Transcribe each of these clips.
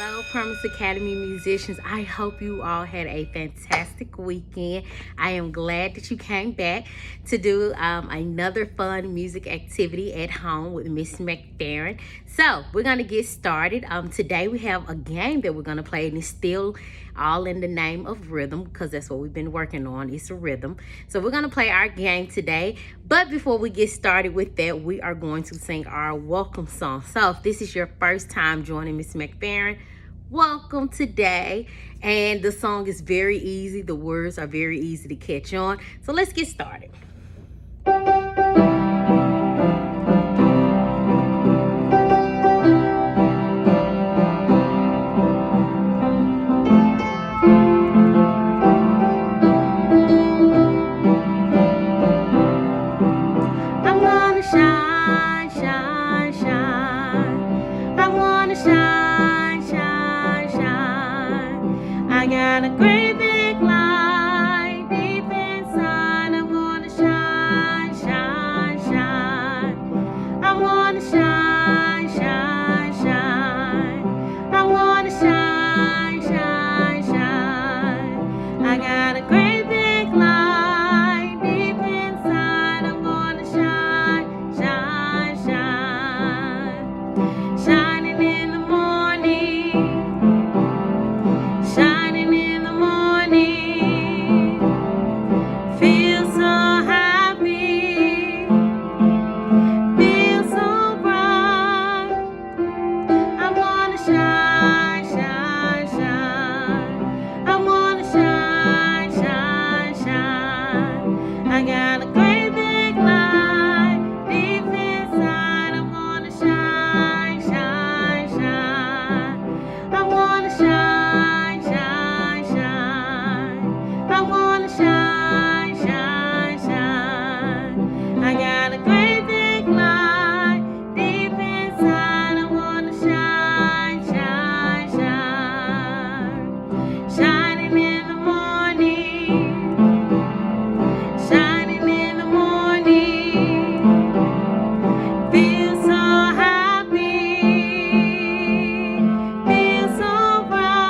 Hello, Promise Academy musicians. I hope you all had a fantastic weekend. I am glad that you came back to do another fun music activity at home with Miss McFerrin. So we're going to get started. Today we have a game that we're going to play, and it's still all in the name of rhythm because that's what we've been working on. It's a rhythm. So we're going to play our game today. But before we get started with that, we are going to sing our welcome song. So if this is your first time joining Miss McFerrin, welcome today. And the song is very easy. The words are very easy to catch on. So let's get started. I'm gonna shine, shine, shine. I'm gonna shine, shine, shine. I got a great big light deep inside. I'm gonna shine, shine, shine. I'm gonna shine, shine, shine. I'm gonna shine, shine, shine. I got a great big light deep inside. I'm gonna shine, shine, shine. Shining in the morning, shining in the morning. Feel so happy, feel so bright. I'm gonna shine, shine, shine. I'm gonna shine, shine, shine. I got a great big light deep inside. I'm gonna shine, shine, shine. I'm gonna shine, shine, shine. I'm gonna shine, shine, shine. I got a great big light deep inside. I'm gonna shine, shine, shine. Shining in the morning, shining in the morning. Feel so happy, feel so bright.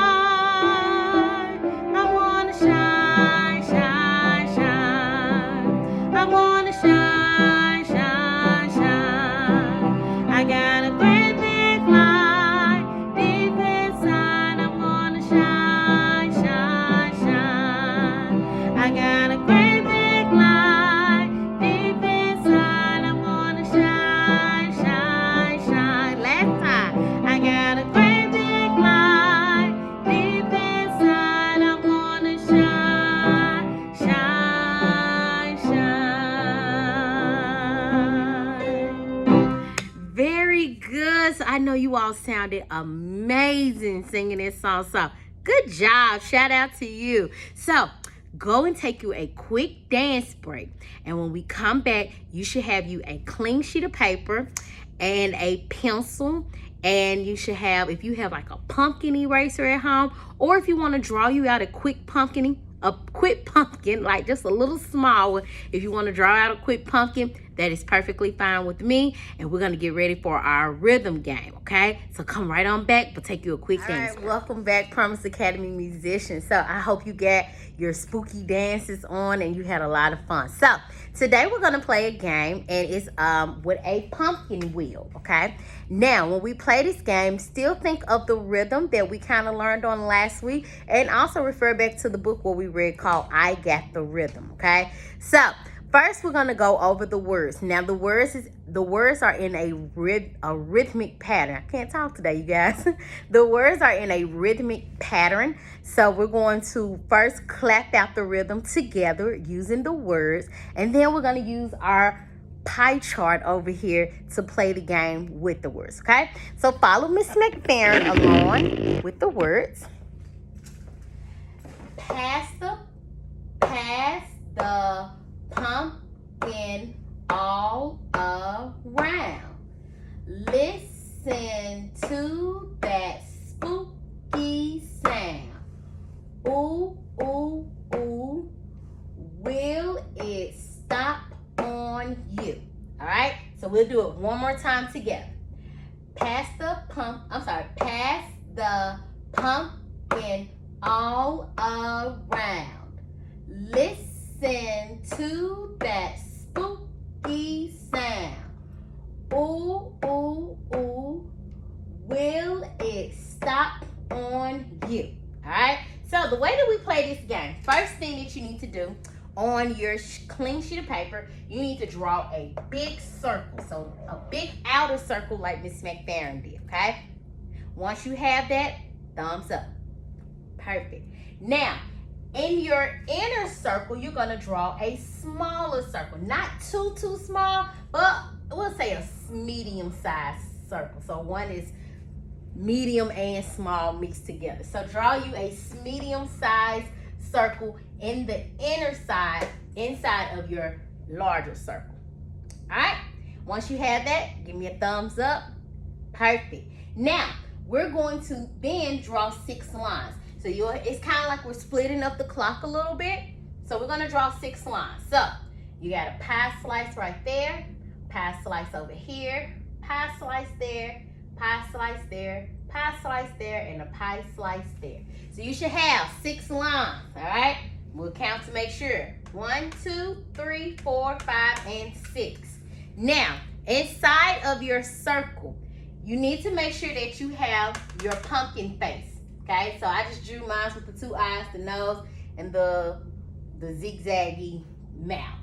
I wanna shine, shine, shine. I wanna shine, shine, shine. I got a great big light deep inside. I'm gonna shine, shine, shine. I got a great big light deep inside. I'm gonna shine, shine, shine. Last time. I got a great big light deep inside. I'm gonna shine, shine, shine. Very good. So I know you all sounded amazing singing this song. So good job. Shout out to you. So go and take you a quick dance break. And when we come back, you should have you a clean sheet of paper and a pencil. And you should have, if you have like a pumpkin eraser at home, or if you want to draw you out a quick pumpkin, like just a little small one. If you want to draw out a quick pumpkin, that is perfectly fine with me. And we're going to get ready for our rhythm game, okay? So come right on back, but take you a quick dance. All right, welcome back, Promise Academy musicians. So I hope you got your spooky dances on and you had a lot of fun. So today we're going to play a game, and it's with a pumpkin wheel, okay? Now, when we play this game, still think of the rhythm that we kind of learned on last week, and also refer back to the book where we read called I Got the Rhythm, okay? So first, we're going to go over the words. Now, the words are in a rhythmic pattern. I can't talk today, you guys. The words are in a rhythmic pattern. So we're going to first clap out the rhythm together using the words. And then we're going to use our pie chart over here to play the game with the words, okay? So follow Miss McFerrin along with the words. Pass the pumpkin all around. Listen to that spooky sound. Ooh, ooh, ooh. Will it stop on you? All right, so we'll do it one more time together. Pass the pumpkin all around. Listen to that spooky sound. Ooh, ooh, ooh. Will it stop on you? All right. So the way that we play this game, first thing that you need to do on your clean sheet of paper, you need to draw a big circle. So a big outer circle like Miss McFerrin did, okay? Once you have that, thumbs up. Perfect. Now, in your inner circle, you're going to draw a smaller circle. Not too small, but we'll say a medium-sized circle. So one is medium and small mixed together. So draw you a medium-sized circle in the inner side, inside of your larger circle. All right? Once you have that, give me a thumbs up. Perfect. Now, we're going to then draw 6 lines. So it's kind of like we're splitting up the clock a little bit. So we're going to draw 6 lines. So you got a pie slice right there, pie slice over here, pie slice there, pie slice there, pie slice there, and a pie slice there. So you should have 6 lines, all right? We'll count to make sure. 1, 2, 3, 4, 5, and 6. Now, inside of your circle, you need to make sure that you have your pumpkin face, okay? So I just drew mine with the 2 eyes, the nose, and the zigzaggy mouth.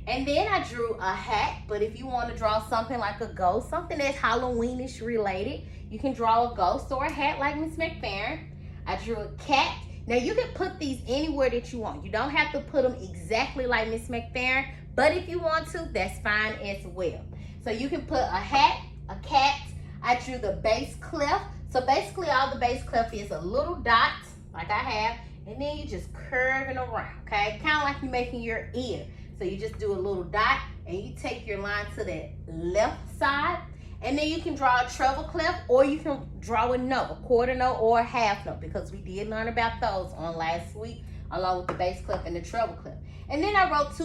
And then I drew a hat, but if you want to draw something like a ghost, something that's Halloweenish related, you can draw a ghost or a hat like Miss McFerrin. I drew a cat. Now you can put these anywhere that you want. You don't have to put them exactly like Miss McFerrin, but if you want to, that's fine as well. So you can put a hat, a cat. I drew the base clef. So basically all the base clef is a little dot, like I have, and then you just curving around, okay? Kind of like you're making your ear. So you just do a little dot and you take your line to the left side, and then you can draw a treble clef, or you can draw a note, a quarter note or a half note, because we did learn about those on last week, along with the bass clef and the treble clef. And then I wrote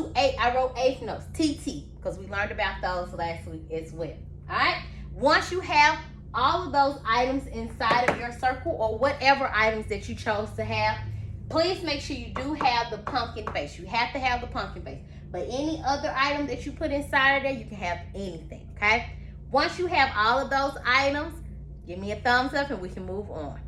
eighth notes, TT, because we learned about those last week as well. All right. Once you have all of those items inside of your circle, or whatever items that you chose to have, please make sure you do have the pumpkin face. You have to have the pumpkin face. But any other item that you put inside of there, you can have anything, okay? Once you have all of those items, give me a thumbs up and we can move on.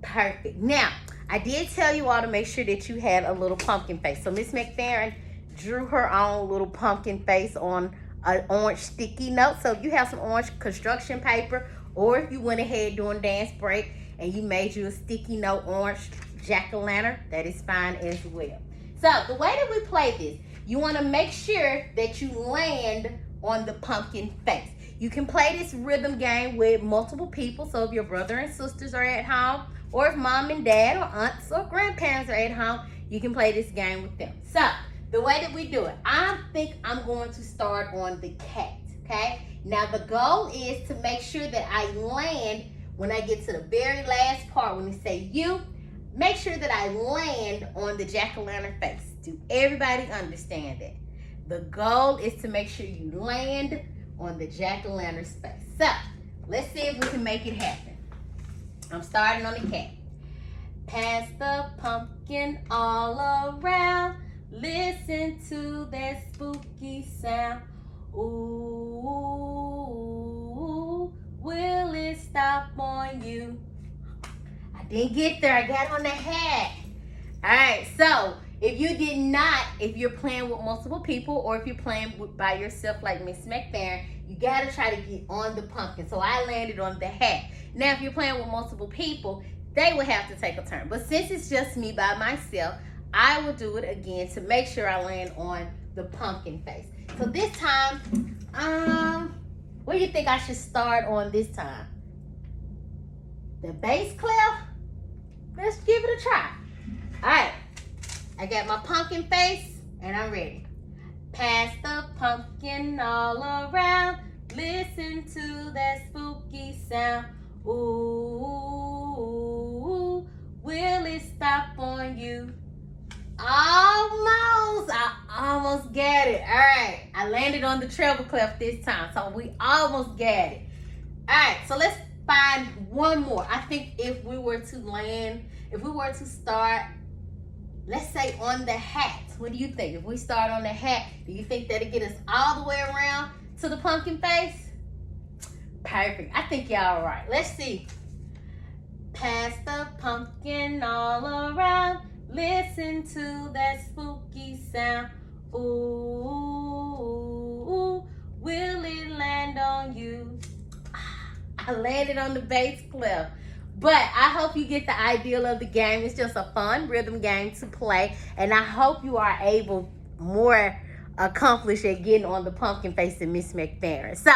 Perfect. Now, I did tell you all to make sure that you had a little pumpkin face. So Miss McFerrin drew her own little pumpkin face on an orange sticky note. So if you have some orange construction paper, or if you went ahead during dance break and you made you a sticky note orange jack-o'-lantern, that is fine as well. So the way that we play this, you want to make sure that you land on the pumpkin face. You can play this rhythm game with multiple people. So if your brother and sisters are at home, or if mom and dad or aunts or grandparents are at home, you can play this game with them. So the way that we do it, I think I'm going to start on the cat, okay? Now the goal is to make sure that I land when I get to the very last part, when they say you, make sure that I land on the jack-o'-lantern face. Do everybody understand that? The goal is to make sure you land on the jack-o'-lantern face. So let's see if we can make it happen. I'm starting on the cat. Pass the pumpkin all around. Listen to that spooky sound. Ooh, will it stop on you? I didn't get there. I got on the hat. All right, so if you're playing with multiple people, or if you're playing by yourself like Miss McFerrin, you gotta try to get on the pumpkin. So I landed on the hat. Now, if you're playing with multiple people, they will have to take a turn. But since it's just me by myself, I will do it again to make sure I land on the pumpkin face. So this time, what do you think I should start on this time? The bass clef? Let's give it a try. All right. I got my pumpkin face and I'm ready. Pass the pumpkin all around. Listen to that spooky sound. Ooh, will it stop on you? Almost. I almost got it. All right. I landed on the treble clef this time, so we almost got it. All right. So let's find one more. I think if we were to start, let's say on the hat. What do you think? If we start on the hat, do you think that'll get us all the way around to the pumpkin face? Perfect. I think y'all right. Let's see. Pass the pumpkin all around. Listen to that spooky sound. Ooh, will it land on you? I landed on the bass clef. But I hope you get the idea of the game. It's just a fun rhythm game to play. And I hope you are able more accomplished at getting on the pumpkin face than Miss McFerrin. So,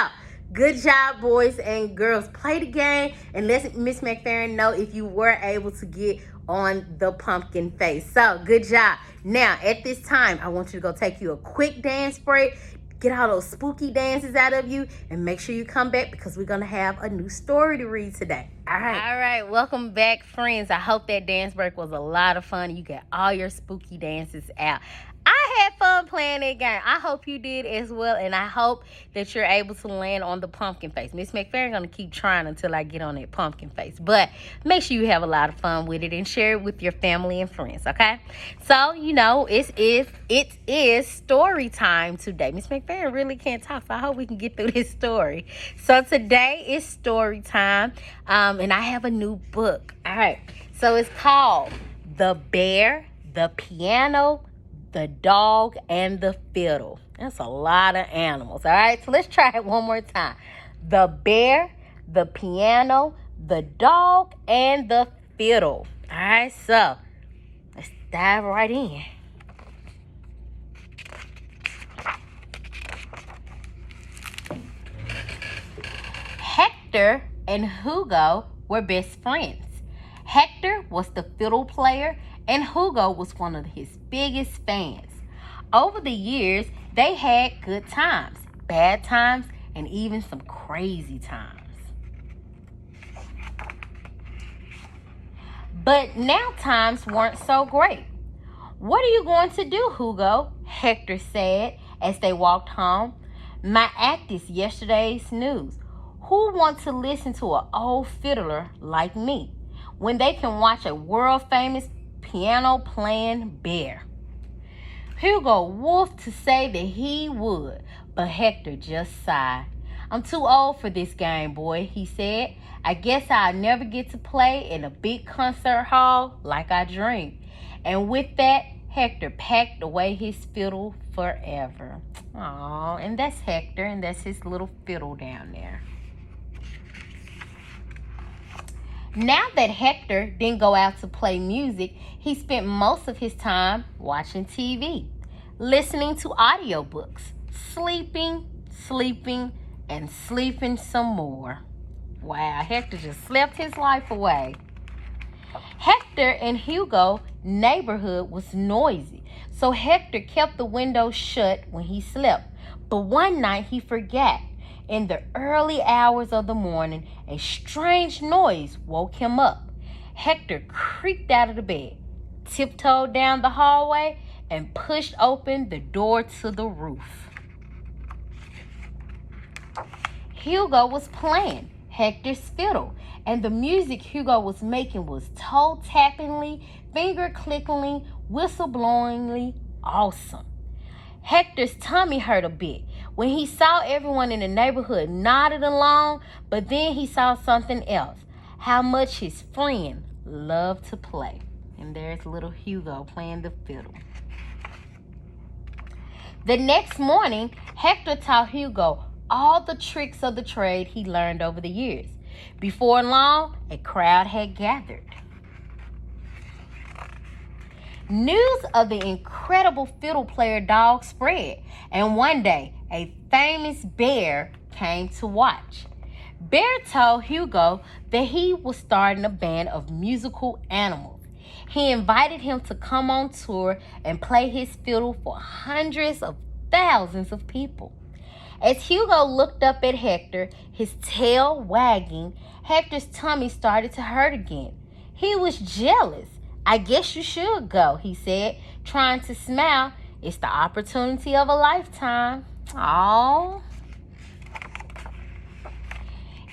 good job, boys and girls. Play the game and let Miss McFerrin know if you were able to get on the pumpkin face. So, good job. Now, at this time, I want you to go take you a quick dance break. Get all those spooky dances out of you and make sure you come back because we're going to have a new story to read today. All right. Welcome back, friends. I hope that dance break was a lot of fun. You got all your spooky dances out. I had fun playing that game. I hope you did as well, and I hope that you're able to land on the pumpkin face. Miss McFerrin going to keep trying until I get on that pumpkin face, but make sure you have a lot of fun with it and share it with your family and friends, okay? So, you know, it is story time today. Miss McFerrin really can't talk, so I hope we can get through this story. So today is story time, and I have a new book. All right, so it's called The Bear, the Piano, the Dog, and the Fiddle. That's a lot of animals. All right, so let's try it one more time. The Bear, the Piano, the Dog, and the Fiddle. All right, so let's dive right in. Hector and Hugo were best friends. Hector was the fiddle player and Hugo was one of his biggest fans. Over the years, they had good times, bad times, and even some crazy times. But now times weren't so great. "What are you going to do, Hugo?" Hector said as they walked home. "My act is yesterday's news. Who wants to listen to an old fiddler like me when they can watch a world-famous piano-playing bear?" Hugo woofed to say that he would, but Hector just sighed. "I'm too old for this game, boy," he said. "I guess I'll never get to play in a big concert hall like I dreamed." And with that, Hector packed away his fiddle forever. Aw, and that's Hector, and that's his little fiddle down there. Now that Hector didn't go out to play music, he spent most of his time watching TV, listening to audiobooks, sleeping, and sleeping some more. Wow, Hector just slept his life away. Hector and Hugo's neighborhood was noisy, so Hector kept the window shut when he slept. But one night he forgot. In the early hours of the morning, a strange noise woke him up. Hector creaked out of the bed, tiptoed down the hallway, and pushed open the door to the roof. Hugo was playing Hector's fiddle, and the music Hugo was making was toe-tappingly, finger-clickingly, whistle-blowingly awesome. Hector's tummy hurt a bit when he saw everyone in the neighborhood nodded along, but then he saw something else, how much his friend loved to play. And there's little Hugo playing the fiddle. The next morning, Hector taught Hugo all the tricks of the trade he learned over the years. Before long, a crowd had gathered. News of the incredible fiddle player Dog spread, and one day a famous bear came to watch. Bear told Hugo that he was starting a band of musical animals. He invited him to come on tour and play his fiddle for hundreds of thousands of people. As Hugo looked up at Hector, his tail wagging, Hector's tummy started to hurt again. He was jealous. "I guess you should go," he said, trying to smile. "It's the opportunity of a lifetime." Aww.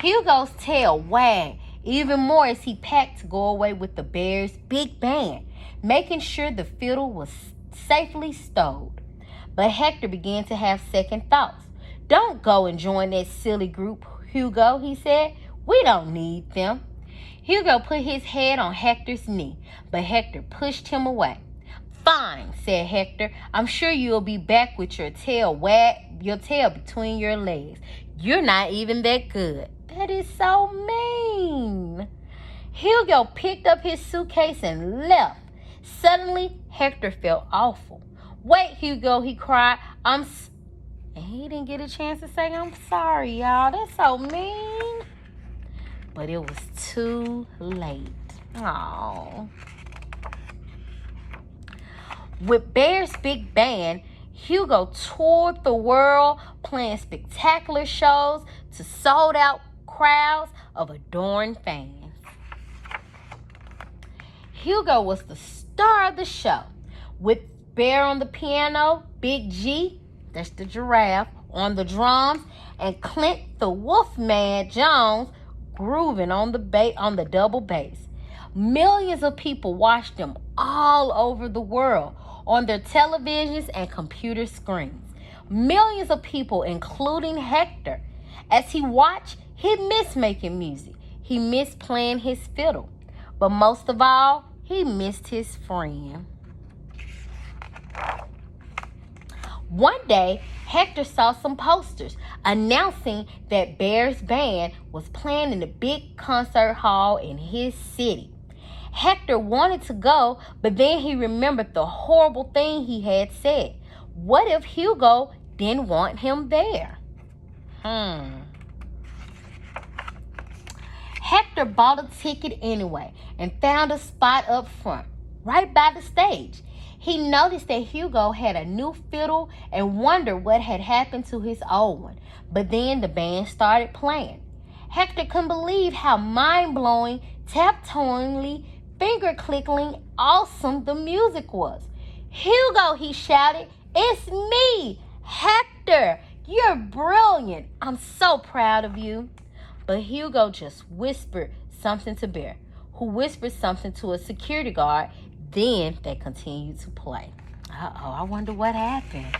Hugo's tail wagged even more as he packed to go away with the bear's big band, making sure the fiddle was safely stowed. But Hector began to have second thoughts. "Don't go and join that silly group, Hugo," he said. "We don't need them." Hugo put his head on Hector's knee, but Hector pushed him away. "Fine," said Hector. "I'm sure you'll be back with your tail between your legs. You're not even that good." "That is so mean." Hugo picked up his suitcase and left. Suddenly, Hector felt awful. "Wait, Hugo," he cried. And he didn't get a chance to say, "I'm sorry, y'all. That's so mean." But it was too late. Aww. With Bear's big band, Hugo toured the world, playing spectacular shows to sold-out crowds of adoring fans. Hugo was the star of the show, with Bear on the piano, Big G, that's the giraffe, on the drums, and Clint the Wolfman Jones grooving on the double bass. Millions of people watched them all over the world on their televisions and computer screens. Millions of people, including Hector. As he watched, he missed making music. He missed playing his fiddle. But most of all, he missed his friend. One day, Hector saw some posters announcing that Bear's band was playing in the big concert hall in his city. Hector wanted to go, but then he remembered the horrible thing he had said. What if Hugo didn't want him there? Hector bought a ticket anyway and found a spot up front, right by the stage. He noticed that Hugo had a new fiddle and wondered what had happened to his old one. But then the band started playing. Hector couldn't believe how mind-blowing, tap-toingly, finger-clickling awesome the music was. "Hugo," he shouted, "it's me, Hector. You're brilliant. I'm so proud of you." But Hugo just whispered something to Bear, who whispered something to a security guard. Then they continued to play. I wonder what happened.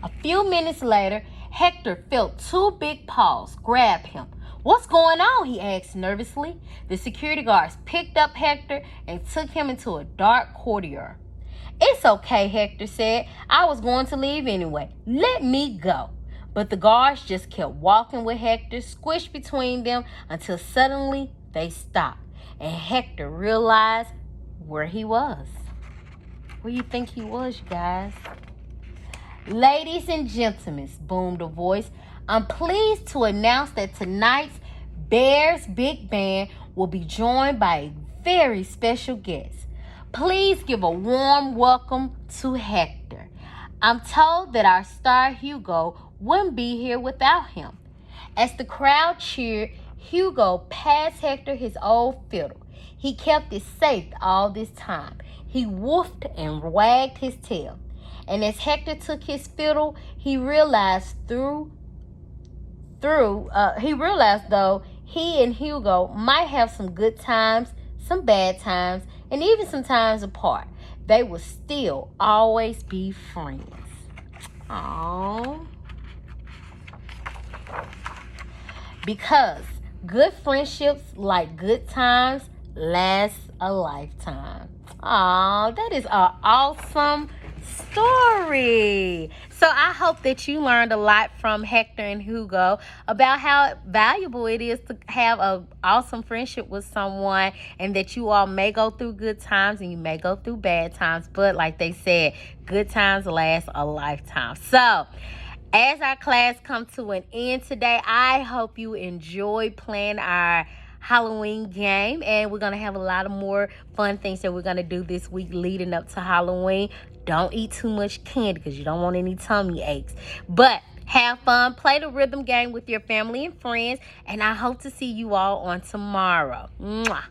A few minutes later, Hector felt two big paws grab him. "What's going on?" he asked nervously. The security guards picked up Hector and took him into a dark corridor. "It's okay," Hector said. "I was going to leave anyway. Let me go." But the guards just kept walking with Hector, squished between them, until suddenly they stopped. And Hector realized where he was. Where you think he was, you guys? "Ladies and gentlemen," boomed a voice, "I'm pleased to announce that tonight's Bear's Big Band will be joined by a very special guest. Please give a warm welcome to Hector. I'm told that our star Hugo wouldn't be here without him." As the crowd cheered, Hugo passed Hector his old fiddle. He kept it safe all this time. He woofed and wagged his tail. And as Hector took his fiddle, he realized though he and Hugo might have some good times, some bad times, and even some times apart, they would still always be friends. Aww. Because good friendships, like good times, last a lifetime. Aw, that is an awesome story. So I hope that you learned a lot from Hector and Hugo about how valuable it is to have an awesome friendship with someone, and that you all may go through good times and you may go through bad times, but like they said, good times last a lifetime. So as our class comes to an end today, I hope you enjoy playing our Halloween game, and we're going to have a lot of more fun things that we're going to do this week leading up to Halloween. Don't eat too much candy because you don't want any tummy aches. But have fun, play the rhythm game with your family and friends, and I hope to see you all on tomorrow. Mwah.